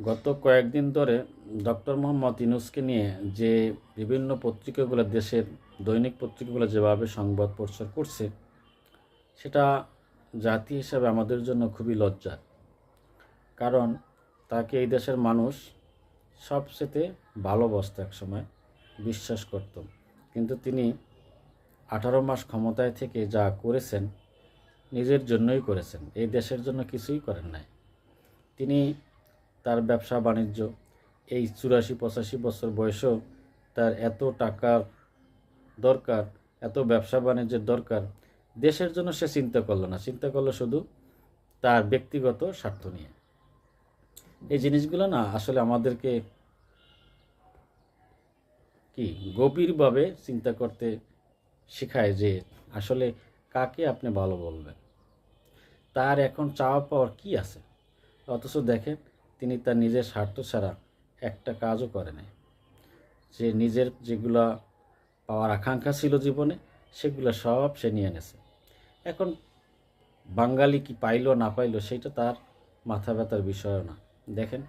গত কয়েকদিন ধরে ডক্টর মোহাম্মদ ইউনূসকে নিয়ে যে বিভিন্ন পত্রিকাগুলো, দেশের দৈনিক পত্রিকাগুলো যেভাবে সংবাদ প্রচার করছে, সেটা জাতি হিসাবে আমাদের জন্য খুবই লজ্জার। কারণ তাকে এই দেশের মানুষ সবচেয়ে ভালোবাসত, একসময় বিশ্বাস করত। কিন্তু তিনি 18 মাস ক্ষমতায় থেকে যা করেছেন, নিজের জন্যই করেছেন, এই দেশের জন্য কিছুই করেন নাই। তিনি তার ব্যবসা বাণিজ্য, এই 84-85 বছর বয়সেও তার এত টাকার দরকার, এত ব্যবসা বাণিজ্যের দরকার, দেশের জন্য সে চিন্তা করলো না, চিন্তা করলো শুধু তার ব্যক্তিগত স্বার্থ নিয়ে। এই জিনিসগুলো না আসলে আমাদেরকে গভীরভাবে চিন্তা করতে শেখায় যে আসলে কাকে আপনি ভালো বলবেন, তার এখন চাওয়া পাওয়ার কি আছে। অথচ দেখেন, তিনি তার নিজের স্বার্থ ছাড়া একটা কাজও করে নাই। যে নিজের যেগুলা পাওয়ার আকাঙ্ক্ষা ছিল জীবনে, সেগুলো সব সে নিয়ে এনেছে। এখন বাঙালি কি পাইলো না পাইলো সেটা তার মাথা ব্যথার বিষয়ও না। দেখেন,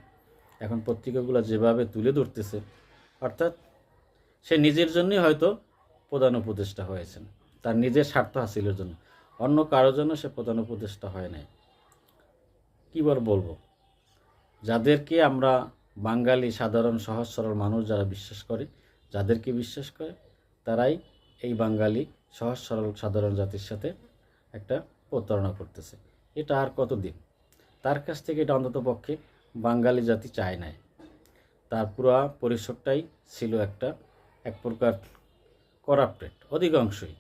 এখন পত্রিকাগুলো যেভাবে তুলে ধরতেছে, অর্থাৎ সে নিজের জন্যই হয়তো প্রধান উপদেষ্টা হয়েছেন, তার নিজের স্বার্থ হাসিলের জন্য। অন্য কারোর জন্য সে প্রধান উপদেষ্টা হয় নাই। কী বলবো, যাদেরকে আমরা বাঙালি সাধারণ সহজ সরল মানুষ যারা বিশ্বাস করে, যাদেরকে বিশ্বাস করে, তারাই এই বাঙালি সহজ সরল সাধারণ জাতির সাথে একটা প্রতারণা করতেছে। এটা আর কতদিন? তার কাছ থেকে এটা অন্তত পক্ষে বাঙালি জাতি চায় নাই। তার পুরা পরিসরটাই ছিল এক প্রকার করাপ্টেড, অধিকাংশই।